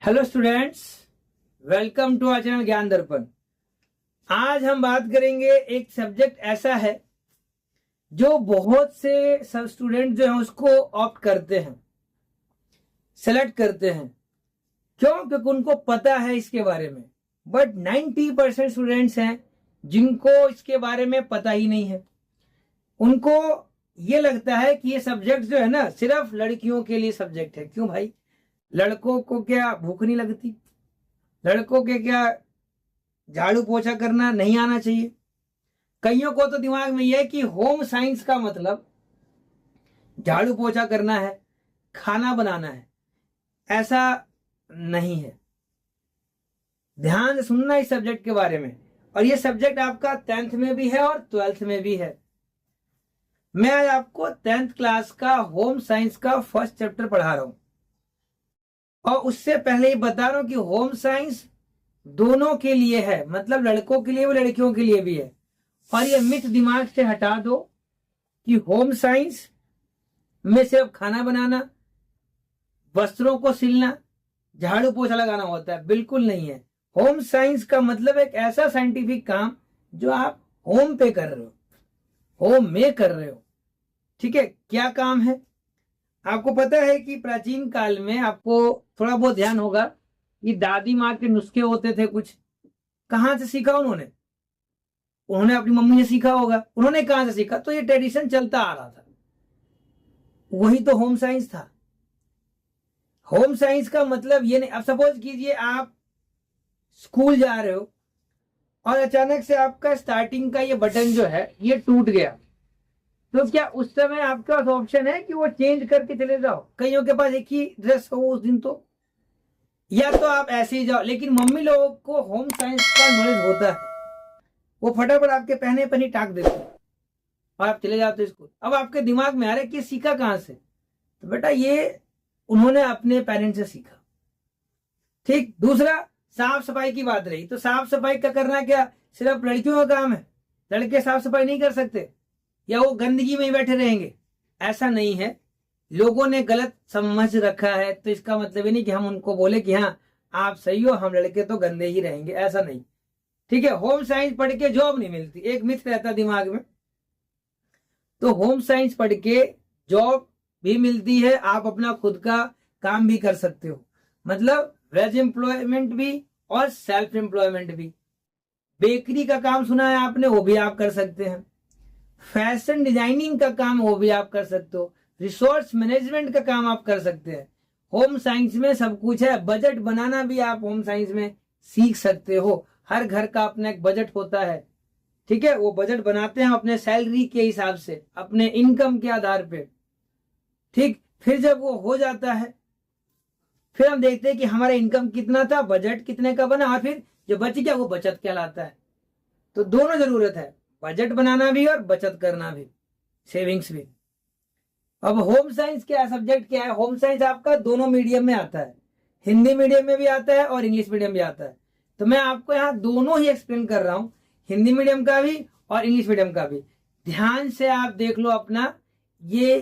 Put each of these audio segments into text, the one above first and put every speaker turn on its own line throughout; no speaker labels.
Hello students, welcome to our channel Gyan Darpan. आज हम बात करेंगे, एक सब्जेक्ट ऐसा है जो बहुत से सब स्टूडेंट जो हैं उसको ऑप्ट करते हैं, सेलेक्ट करते हैं। क्यों? क्योंकि उनको पता है इसके बारे में। बट 90% स्टूडेंट्स हैं जिनको इसके बारे में पता ही नहीं है। उनको ये लगता है कि ये सब्जेक्ट जो है ना सिर्फ लड़कियों के लिए सब्जेक्ट है। क्यों भाई? लड़कों को क्या भूख नहीं लगती? लड़कों के क्या झाड़ू पोछा करना नहीं आना चाहिए? कईयों को तो दिमाग में यह है कि होम साइंस का मतलब झाड़ू पोछा करना है, खाना बनाना है। ऐसा नहीं है। ध्यान से सुनना इस सब्जेक्ट के बारे में। और ये सब्जेक्ट आपका 10th में भी है और 12th में भी है। मैं आज आपको 10th क्लास का होम साइंस का फर्स्ट चैप्टर पढ़ा रहा हूं। और उससे पहले ही बता रहा हूं कि होम साइंस दोनों के लिए है, मतलब लड़कों के लिए भी लड़कियों के लिए भी है। और ये मिथ दिमाग से हटा दो कि होम साइंस में सिर्फ खाना बनाना, वस्त्रों को सिलना, झाड़ू पोछा लगाना होता है। बिल्कुल नहीं है। होम साइंस का मतलब एक ऐसा साइंटिफिक काम जो आप होम पे कर रहे हो, होम में कर रहे हो। ठीक है? क्या काम है? आपको पता है कि प्राचीन काल में, आपको थोड़ा बहुत ध्यान होगा कि दादी माँ के नुस्खे होते थे कुछ। कहां से सीखा उन्होंने? उन्होंने अपनी मम्मी से सीखा होगा। उन्होंने कहां से सीखा? तो ये ट्रेडिशन चलता आ रहा था, वही तो होम साइंस था। होम साइंस का मतलब ये नहीं। अब सपोज कीजिए आप स्कूल जा रहे हो और अचानक से आपका स्टार्टिंग का ये बटन जो है ये टूट गया, तो क्या उस समय आपके पास ऑप्शन है कि वो चेंज करके चले जाओ? कईयों के पास एक ही ड्रेस हो उस दिन, तो या तो आप ऐसे ही जाओ। लेकिन मम्मी लोगों को होम साइंस का नॉलेज होता है, वो फटाफट आपके पहने पर ही टाक देते हैं और आप चले जाते स्कूल। अब आपके दिमाग में आ रहा है कि सीखा कहां से? तो बेटा ये उन्होंने अपने पेरेंट्स से सीखा। ठीक। दूसरा, साफ सफाई की बात रही, तो साफ सफाई का करना क्या सिर्फ लड़कियों का काम है? लड़के साफ सफाई नहीं कर सकते या वो गंदगी में ही बैठे रहेंगे? ऐसा नहीं है। लोगों ने गलत समझ रखा है, तो इसका मतलब ये नहीं कि हम उनको बोले कि हाँ आप सही हो, हम लड़के तो गंदे ही रहेंगे। ऐसा नहीं। ठीक है? होम साइंस पढ़ के जॉब नहीं मिलती, एक मिथ रहता दिमाग में। तो होम साइंस पढ़ के जॉब भी मिलती है, आप अपना खुद का काम भी कर सकते हो। मतलब वेज एम्प्लॉयमेंट भी और सेल्फ एम्प्लॉयमेंट भी। बेकरी का काम सुना है आपने, वो भी आप कर सकते हैं। फैशन डिजाइनिंग का काम वो भी आप कर सकते हो। रिसोर्स मैनेजमेंट का काम आप कर सकते हैं। होम साइंस में सब कुछ है। बजट बनाना भी आप होम साइंस में सीख सकते हो। हर घर का अपना एक बजट होता है। ठीक है? वो बजट बनाते हैं अपने सैलरी के हिसाब से, अपने इनकम के आधार पे। ठीक। फिर जब वो हो जाता है, फिर हम देखते हैं कि हमारा इनकम कितना था, बजट कितने का बना, और फिर जो बच गया वो बचत कहलाता है। तो दोनों जरूरत है, बजट बनाना भी और बचत करना भी, सेविंग्स भी। अब होम साइंस क्या सब्जेक्ट क्या है? होम साइंस आपका दोनों मीडियम में आता है, हिंदी मीडियम में भी आता है और इंग्लिश मीडियम भी आता है। तो मैं आपको यहाँ दोनों ही एक्सप्लेन कर रहा हूं, हिंदी मीडियम का भी और इंग्लिश मीडियम का भी। ध्यान से आप देख लो अपना ये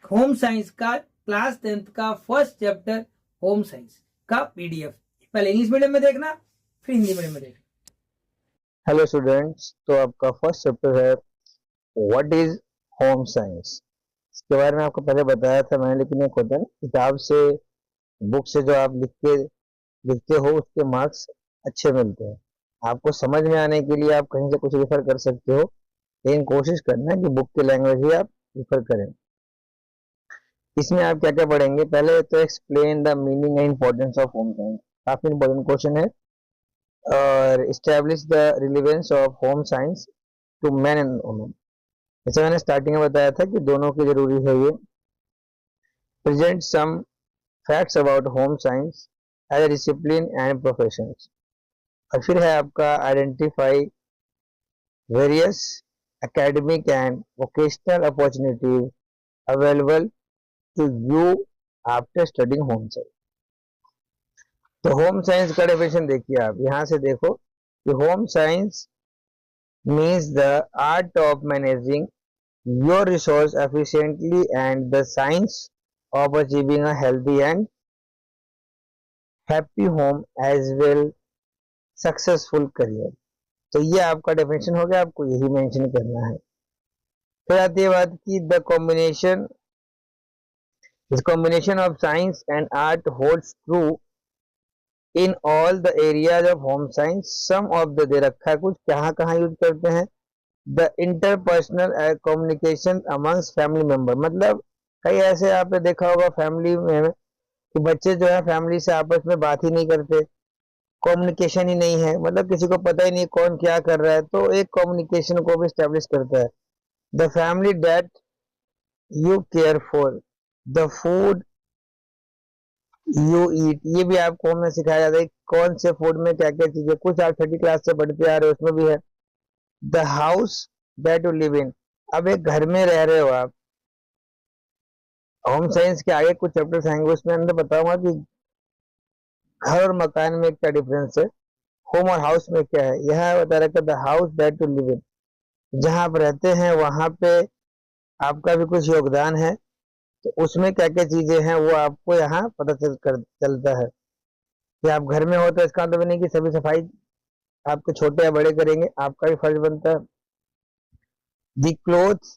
होम साइंस का क्लास 10th का फर्स्ट चैप्टर होम साइंस का पीडीएफ। पहले इंग्लिश मीडियम में देखना, फिर हिंदी मीडियम में देखना।
हेलो स्टूडेंट्स, तो आपका फर्स्ट चैप्टर है व्हाट इज होम साइंस। इसके बारे में आपको पहले बताया था मैंने, लेकिन एक होता है ना किताब से, बुक से जो आप लिखते हो उसके मार्क्स अच्छे मिलते हैं। आपको समझ में आने के लिए आप कहीं से कुछ रेफर कर सकते हो, लेकिन कोशिश करना कि बुक की लैंग्वेज ही आप रेफर करें। इसमें आप क्या क्या पढ़ेंगे? पहले तो explain the meaning and importance of home science, काफी इंपॉर्टेंट क्वेश्चन है। और establish the relevance of home science to man and women, जैसे मैंने स्टार्टिंग में बताया था कि दोनों की जरूरी है ये। Present some facts about home science as a discipline and profession. और फिर है आपका identify various academic and vocational opportunities available to you after studying home science. तो होम साइंस का डेफिनेशन देखिए, आप यहाँ से देखो कि home science means the art of managing your resource efficiently and the science of achieving a healthy and happy home as well successful career. तो ये आपका डेफिनेशन हो गया, आपको यही मेंशन करना है। फिर आती है बात की the combination, this combination of science and art holds true in all the areas of home science. Some of the दे रखा है कुछ, कहाँ कहाँ यूज करते हैं। The interpersonal communication amongst family member, मतलब कई ऐसे आपने देखा होगा फैमिली में कि बच्चे जो है फैमिली से आपस में बात ही नहीं करते, कम्युनिकेशन ही नहीं है, मतलब किसी को पता ही नहीं कौन क्या कर रहा है, तो एक कम्युनिकेशन को भी स्टैब्लिश करता है। The family that you care for, the food you eat, ये भी आपको हमें सिखाया जाता है कौन से फूड में क्या क्या चीजें, कुछ आप छठी क्लास से पढ़ते आ रहे हो उसमें भी है। The house that you live in, अब एक घर में रह रहे हो आप, होम साइंस के आगे कुछ चैप्टर्स आएंगे उसमें अंदर बताऊंगा कि घर और मकान में क्या डिफरेंस है, होम और हाउस में क्या है। यह बता रखा the house that you live in, जहां आप रहते हैं वहां पे आपका भी कुछ योगदान है, तो उसमें क्या क्या चीजें हैं वो आपको यहाँ पता चलता है। कि आप घर में हो तो इसका मतलब नहीं कि सभी सफाई आपके छोटे या बड़े करेंगे, आपका भी फर्ज बनता है। दी क्लोथ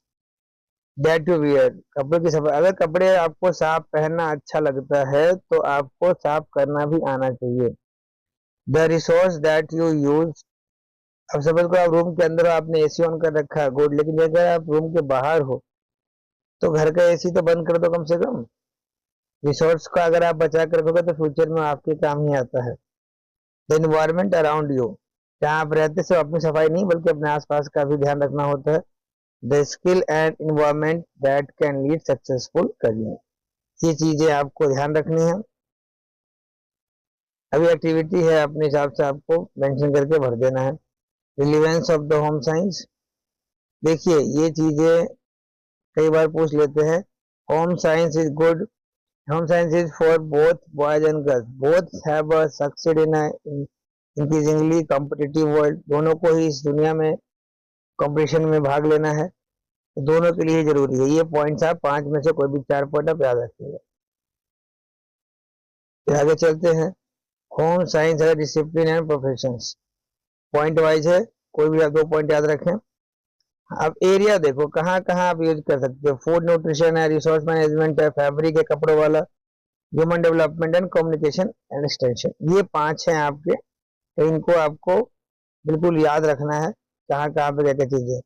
दैट यू वियर, कपड़ों की सफाई, अगर कपड़े आपको साफ पहनना अच्छा लगता है तो आपको साफ करना भी आना चाहिए। The resource that you use, अब सपोज को आप रूम के अंदर हो, आपने एसी ऑन कर रखा है गुड, लेकिन अगर आप रूम के बाहर हो तो घर का एसी तो बंद कर दो कम से कम। रिसोर्स का अगर आप बचा कर रखोगे तो फ्यूचर में आपके काम ही आता है। द इन्वायरमेंट अराउंड यू, जहाँ आप रहते सिर्फ अपनी सफाई नहीं बल्कि अपने आसपास का भी ध्यान रखना होता है। The skill and environment that can lead successful career, ये चीजें आपको ध्यान रखनी है। अभी एक्टिविटी है अपने हिसाब से आपको मेंशन करके भर देना है। Relevance of the home science, देखिए ये चीजें कई बार पूछ लेते हैं। Home science is good, home science is for both boys and girls, both have succeed in increasingly competitive world, दोनों को ही इस दुनिया में कंपटीशन में भाग लेना है, तो दोनों के लिए जरूरी है। ये पॉइंट्स आप 5 में से कोई भी 4 पॉइंट आप याद रखिएगा। फिर आगे चलते हैं। होम साइंस है discipline and profession, point wise है, कोई भी आप 2 पॉइंट याद रखें। अब एरिया देखो कहाँ कहाँ आप यूज कर सकते हो, फूड न्यूट्रिशन है, रिसोर्स मैनेजमेंट है, फैब्रिक है कपड़ों वाला, human development and communication and extension, ये 5 हैं आपके, तो इनको आपको बिल्कुल याद रखना है कहाँ कहाँ पे क्या क्या चीजें।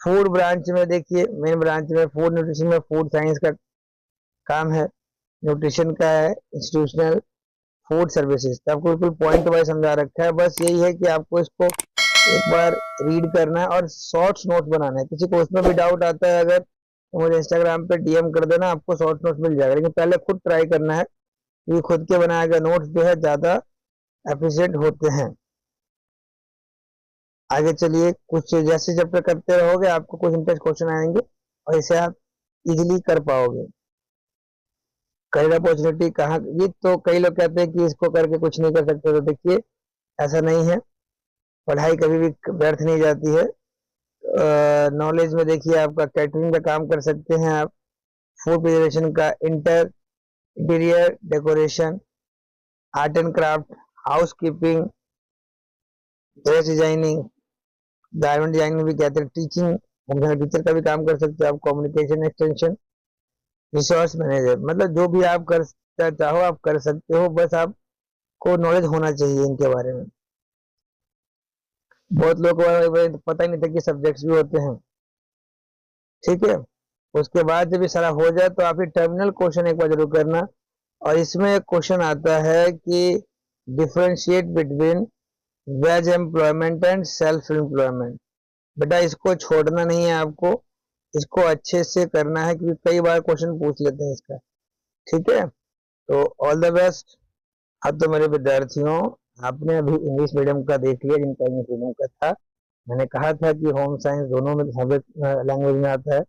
फूड ब्रांच में देखिए, मेन ब्रांच में फूड न्यूट्रिशन में फूड साइंस का काम है, न्यूट्रिशन का है इंस्टीट्यूशनल फूड सर्विसेज, तो आपको बिल्कुल पॉइंट वाइज समझा रखा है। बस यही है कि आपको इसको एक बार रीड करना है और शॉर्ट्स नोट बनाना है। किसी को उसमें भी डाउट आता है अगर तो मुझे इंस्टाग्राम पे डीएम कर देना, आपको शॉर्ट नोट्स मिल जाएगा, लेकिन पहले खुद ट्राई करना है, क्योंकि खुद के बनाए गए नोट्स जो है ज्यादा एफिशिएंट होते हैं। आगे चलिए, कुछ जैसे चैप्टर करते रहोगे आपको कुछ इंटरेस्ट क्वेश्चन आएंगे और इसे आप इजीली कर पाओगे। करियर अपॉर्चुनिटी कहाँ, ये तो कई लोग कहते हैं कि इसको करके कुछ नहीं कर सकते, तो देखिए ऐसा नहीं है, पढ़ाई कभी भी व्यर्थ नहीं जाती है। नॉलेज में देखिए आपका कैटरिंग का काम कर सकते हैं आप, फूड प्रिजर्वेशन का, interior decoration, art and craft, house keeping, dress designing, garment designing भी कहते हैं, टीचिंग, टीचर का भी काम कर सकते हो आप, कम्युनिकेशन एक्सटेंशन, रिसोर्स मैनेजर, मतलब जो भी आप कर चाहो आप कर सकते हो, बस आपको नॉलेज होना चाहिए इनके बारे में। बहुत लोगों को पता ही नहीं था कि सब्जेक्ट्स भी होते हैं, ठीक है। उसके बाद जब ये सारा हो जाए तो आप ये टर्मिनल क्वेश्चन एक बार जरूर करना, और इसमें एक क्वेश्चन आता है कि differentiate between veg employment and self employment. बेटा इसको छोड़ना नहीं है आपको, इसको अच्छे से करना है, क्योंकि कई बार क्वेश्चन पूछ लेते हैं इसका, ठीक है। तो ऑल द बेस्ट। अब तो मेरे विद्यार्थियों, आपने अभी इंग्लिश मीडियम का देख लिया, जिनका इंग्लिश मीडियम का था, मैंने कहा था कि होम साइंस दोनों में लैंग्वेज में आता है,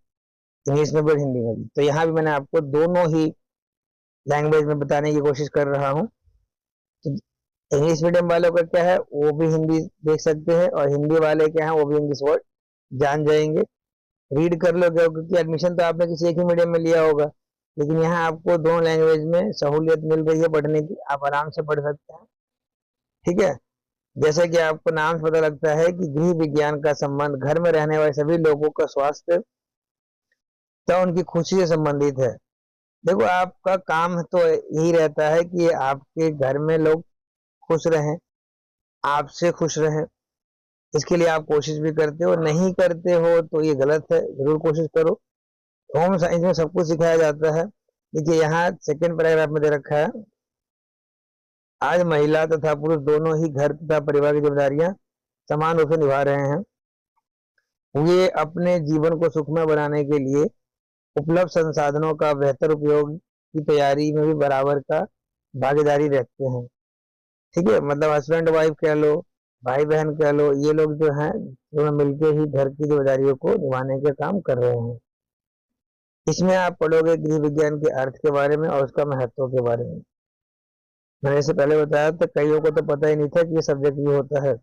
इंग्लिश में भी और हिंदी में भी, तो यहाँ भी मैंने आपको दोनों ही लैंग्वेज में बताने की कोशिश कर रहा हूँ। तो इंग्लिश मीडियम वालों का क्या है, वो भी हिंदी देख सकते हैं, और हिंदी वाले क्या है वो भी इंग्लिश वर्ड जान जाएंगे, रीड कर लो, क्योंकि एडमिशन तो आपने किसी एक ही मीडियम में लिया होगा, लेकिन यहाँ आपको दोनों लैंग्वेज में सहूलियत मिल रही है पढ़ने की, आप आराम से पढ़ सकते हैं। ठीक है, जैसे कि आपको नाम से पता लगता है कि गृह विज्ञान का संबंध घर में रहने वाले सभी लोगों का स्वास्थ्य या उनकी खुशी से संबंधित है। देखो, आपका काम तो यही रहता है कि आपके घर में लोग खुश रहें, आपसे खुश रहें। इसके लिए आप कोशिश भी करते हो, नहीं करते हो तो ये गलत है, जरूर कोशिश करो। होम साइंस में सब कुछ सिखाया जाता है। देखिए, यहाँ सेकंड पैराग्राफ में दे रखा है, आज महिला तथा पुरुष दोनों ही घर तथा परिवार की जिम्मेदारियां समान रूप से निभा रहे हैं। वे अपने जीवन को सुखमय बनाने के लिए उपलब्ध संसाधनों का बेहतर उपयोग की तैयारी में भी बराबर का भागीदारी रखते हैं। ठीक है, मतलब हस्बैंड वाइफ कह लो, भाई बहन कह लो, ये लोग जो हैं दोनों मिलके ही घर की जिम्मेदारियों को निभाने के काम कर रहे हैं। इसमें आप पढ़ोगे गृह विज्ञान के अर्थ के बारे में और उसका महत्व के बारे में। मैंने इससे पहले बताया था, कईयों को तो पता ही नहीं था कि ये सब्जेक्ट भी होता है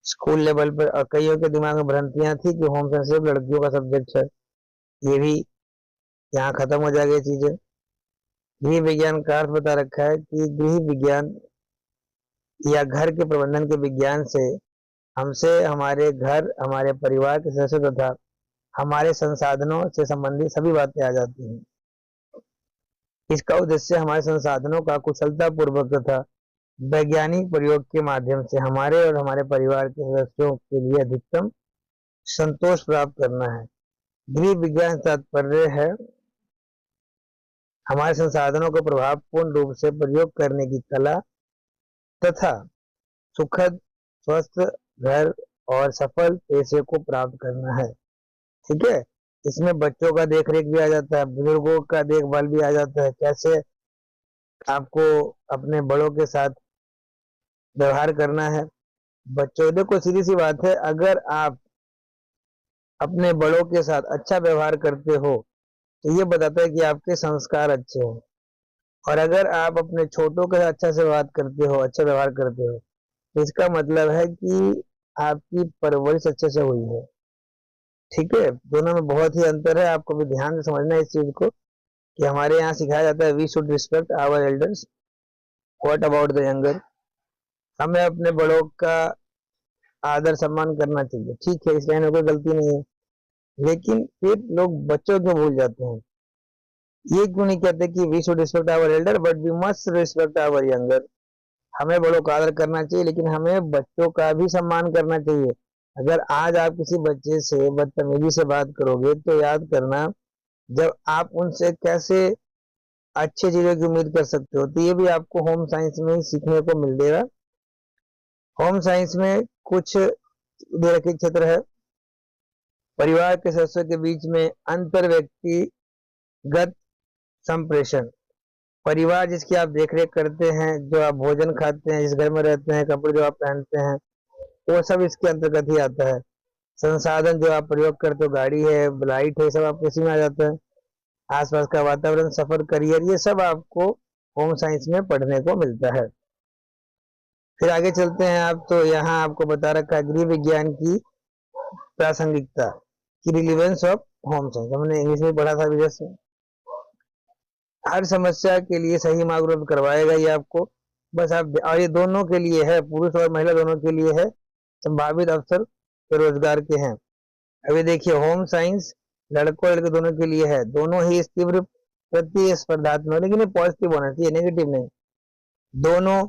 स्कूल लेवल पर, और कईयों के दिमाग में भ्रांतियां थी कि होम साइंस सिर्फ लड़कियों का सब्जेक्ट है। ये भी यहाँ खत्म हो जाएगी चीजें। गृह विज्ञान का अर्थ बता रखा है कि गृह विज्ञान या घर के प्रबंधन के विज्ञान से हमसे हमारे घर, हमारे परिवार के सदस्यों तथा हमारे संसाधनों से संबंधित सभी बातें आ जाती हैं। इसका उद्देश्य हमारे संसाधनों का कुशलता पूर्वक तथा वैज्ञानिक प्रयोग के माध्यम से हमारे और हमारे परिवार के सदस्यों के लिए अधिकतम संतोष प्राप्त करना है। गृह विज्ञान से तात्पर्य है हमारे संसाधनों को प्रभावपूर्ण रूप से प्रयोग करने की कला तथा सुखद, स्वस्थ घर और सफल पेशे को प्राप्त करना है। ठीक है, इसमें बच्चों का देख रेख भी आ जाता है, बुजुर्गों का देखभाल भी आ जाता है, कैसे आपको अपने बड़ों के साथ व्यवहार करना है। बच्चों, देखो सीधी सी बात है, अगर आप अपने बड़ों के साथ अच्छा व्यवहार करते हो तो ये बताता है कि आपके संस्कार अच्छे हैं। और अगर आप अपने छोटों के साथ अच्छा से बात करते हो, अच्छा व्यवहार करते हो, तो इसका मतलब है कि आपकी परवरिश अच्छे से हुई है। ठीक है, दोनों में बहुत ही अंतर है, आपको भी ध्यान से समझना है इस चीज को कि हमारे यहाँ सिखाया जाता है we should respect our elders, what about the younger. हमें अपने बड़ों का आदर सम्मान करना चाहिए। ठीक है, इस लाइन में कोई गलती नहीं है, लेकिन फिर लोग बच्चों क्यों भूल जाते हैं? ये क्यों नहीं कहते कि we should respect our elder but we must respect our younger? हमें बड़ों का आदर करना चाहिए, लेकिन हमें बच्चों का भी सम्मान करना चाहिए। अगर आज आप किसी बच्चे से बदतमीजी से बात करोगे तो याद करना, जब आप उनसे कैसे अच्छी चीजों की उम्मीद कर सकते हो। तो ये भी आपको होम साइंस में ही सीखने को मिल जाएगा। होम साइंस में कुछ दे रखे क्षेत्र है, परिवार के सदस्यों के बीच में अंतर व्यक्तिगत संप्रेषण। परिवार जिसकी आप देखरेख करते हैं, जो आप भोजन खाते हैं, जिस घर में रहते हैं, कपड़े जो आप पहनते हैं, वो सब इसके अंतर्गत ही आता है। संसाधन जो आप प्रयोग करते हो, गाड़ी है, लाइट है, सब आपको इसी में आ जाता है। आसपास का वातावरण, सफर, करियर, ये सब आपको होम साइंस में पढ़ने को मिलता है। फिर आगे चलते हैं आप, तो यहाँ आपको बता रखा है गृह विज्ञान की प्रासंगिकता की, रिलीवेंस ऑफ होम साइंस। हमने इंग्लिश में पढ़ा था विदेश में। हर समस्या के लिए सही मार्ग उपलब्ध करवाएगा ये आपको, बस आप, और ये दोनों के लिए है, पुरुष और महिला दोनों के लिए है। संभावित अवसर रोजगार के हैं। अभी देखिए, होम साइंस लड़कों और लड़के दोनों के लिए है, दोनों ही इस तीव्र प्रतिस्पर्धात्मक, लेकिन ये पॉजिटिव होना चाहिए, नेगेटिव नहीं। दोनों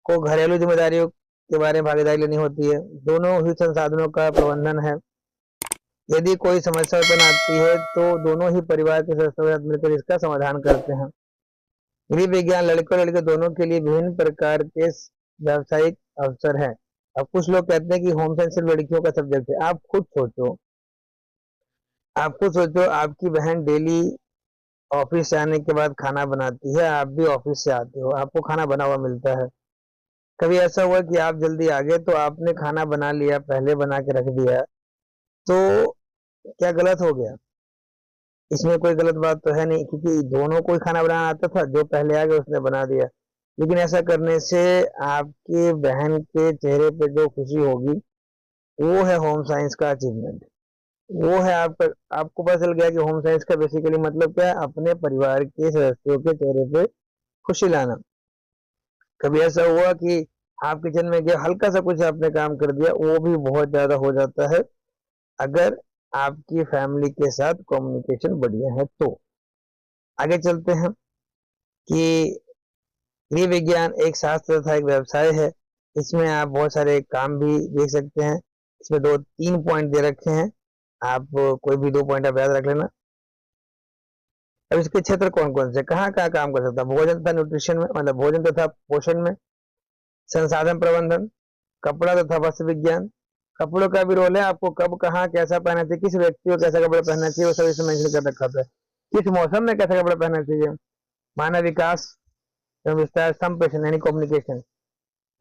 को घरेलू जिम्मेदारियों के बारे में भागीदारी लेनी होती है, दोनों ही संसाधनों का प्रबंधन है। यदि कोई समस्या उत्पन्न आती है तो दोनों ही परिवार के सदस्यों के साथ मिलकर इसका समाधान करते हैं। गृह विज्ञान लड़के और लड़के दोनों के लिए विभिन्न प्रकार के व्यावसायिक अवसर है। अब कुछ लोग कहते हैं कि होम साइंस सिर्फ लड़कियों का सब्जेक्ट है। आप खुद सोचो, आपकी बहन डेली ऑफिस से आने के बाद खाना बनाती है, आप भी ऑफिस से आते हो, आपको खाना बना हुआ मिलता है। कभी ऐसा हुआ कि आप जल्दी आ गए तो आपने खाना बना लिया, पहले बना के रख दिया, तो क्या गलत हो गया? इसमें कोई गलत बात तो है नहीं, क्योंकि दोनों को ही खाना बनाना आता था, जो पहले आ गया उसने बना दिया। लेकिन ऐसा करने से आपके बहन के चेहरे पे जो खुशी होगी, वो है होम साइंस का अचीवमेंट। वो है आपको पता चल गया कि होम साइंस का बेसिकली मतलब क्या है, अपने परिवार के सदस्यों के चेहरे पे खुशी लाना। कभी ऐसा हुआ कि आप किचन में गए, हल्का सा कुछ आपने काम कर दिया, वो भी बहुत ज्यादा हो जाता है अगर आपकी फैमिली के साथ कम्युनिकेशन बढ़िया है तो। आगे चलते हैं कि गृह विज्ञान एक शास्त्र तथा एक व्यवसाय है। इसमें आप बहुत सारे काम भी देख सकते हैं। इसमें 2-3 पॉइंट दे रखे हैं, आप कोई भी 2 पॉइंट आप याद रख लेना। अब इसके क्षेत्र कौन कौन से, कहाँ कहाँ काम कर सकता है? भोजन तथा न्यूट्रिशन में, मतलब भोजन तथा पोषण में। संसाधन प्रबंधन, कपड़ा तथा वस्त्र विज्ञान। कपड़ों का भी रोल है, आपको कब कहाँ कैसा पहनना चाहिए, किस व्यक्ति को कैसा कपड़ा पहनना चाहिए, वो सब इसमें मेंशन कर रखा था। किस मौसम में कैसा कपड़ा पहनना चाहिए। मानव विकास एवं विस्तार, संप्रेषण यानी कम्युनिकेशन,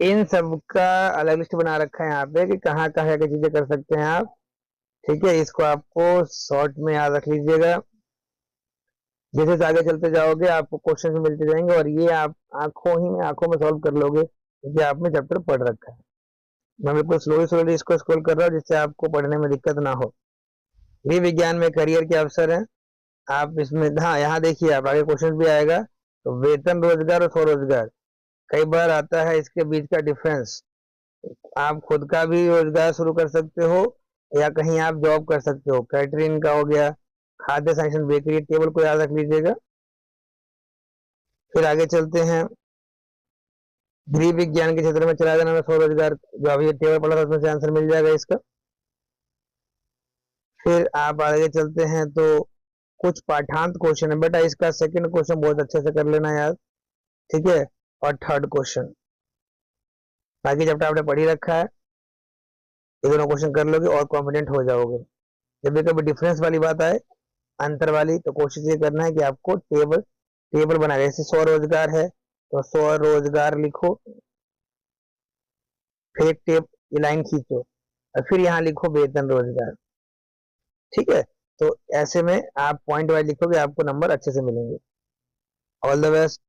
इन सब का अलग लिस्ट बना रखा है यहाँ पे कि कहाँ कहाँ क्या चीजें कर सकते हैं आप। ठीक है, इसको आपको शॉर्ट में याद रख लीजिएगा। जैसे जैसे आगे चलते जाओगे आपको क्वेश्चन मिलते जाएंगे और ये आप आंखों में सॉल्व कर लोगे, क्योंकि आपने चैप्टर पढ़ रखा है। मैं बिल्कुल स्लोली स्लोली इसको स्क्रॉल कर रहा हूँ जिससे आपको पढ़ने में दिक्कत ना हो। गृह विज्ञान में करियर के अवसर हैं, आप इसमें, हाँ यहाँ देखिए, आप आगे क्वेश्चन भी आएगा। तो वेतन रोजगार और स्वरोजगार, कई बार आता है इसके बीच का डिफरेंस। आप खुद का भी रोजगार शुरू कर सकते हो या कहीं आप जॉब कर सकते हो। कैटरिंग का हो गया, खाद्य संरक्षण, बेकरी, टेबल को याद रख लीजिएगा। फिर आगे चलते हैं, गृह विज्ञान के क्षेत्र में चला जाना में स्वरोजगार, जो अभी टेबल पड़ा था उसमें से आंसर मिल जाएगा इसका। फिर आप आगे चलते हैं तो कुछ पाठांत क्वेश्चन है बेटा, इसका सेकंड क्वेश्चन बहुत अच्छे से कर लेना यार, ठीक है, और थर्ड क्वेश्चन। बाकी चैप्टर आपने पढ़ ही रखा है, ये दोनों क्वेश्चन कर लोगे और कॉन्फिडेंट हो जाओगे। जब भी कभी डिफरेंस वाली बात आए, अंतर वाली, तो कोशिश ये करना है कि आपको टेबल टेबल बना, जैसे स्वरोजगार है तो स्वरोजगार लिखो, फिर एक टेप लाइन खींचो और फिर यहाँ लिखो वेतन रोजगार। ठीक है, तो ऐसे में आप पॉइंट वाइज लिखोगे, आपको नंबर अच्छे से मिलेंगे। All the best.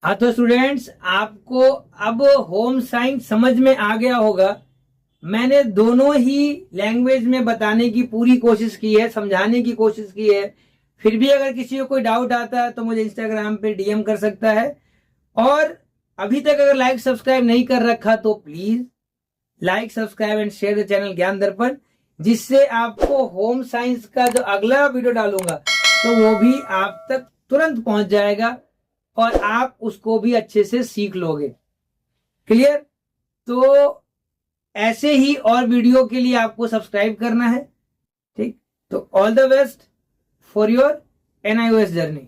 हाँ तो स्टूडेंट्स, आपको अब होम साइंस समझ में आ गया होगा। मैंने दोनों ही लैंग्वेज में बताने की पूरी कोशिश की है, समझाने की कोशिश की है। फिर भी अगर किसी को कोई डाउट आता है तो मुझे इंस्टाग्राम पे डीएम कर सकता है। और अभी तक अगर लाइक सब्सक्राइब नहीं कर रखा तो please like subscribe and share the channel Gyan दर्पण, जिससे आपको होम साइंस का जो अगला वीडियो डालूंगा तो वो भी आप तक तुरंत पहुंच जाएगा और आप उसको भी अच्छे से सीख लोगे। क्लियर? तो ऐसे ही और वीडियो के लिए आपको सब्सक्राइब करना है। ठीक, तो all the best for your NIOS journey.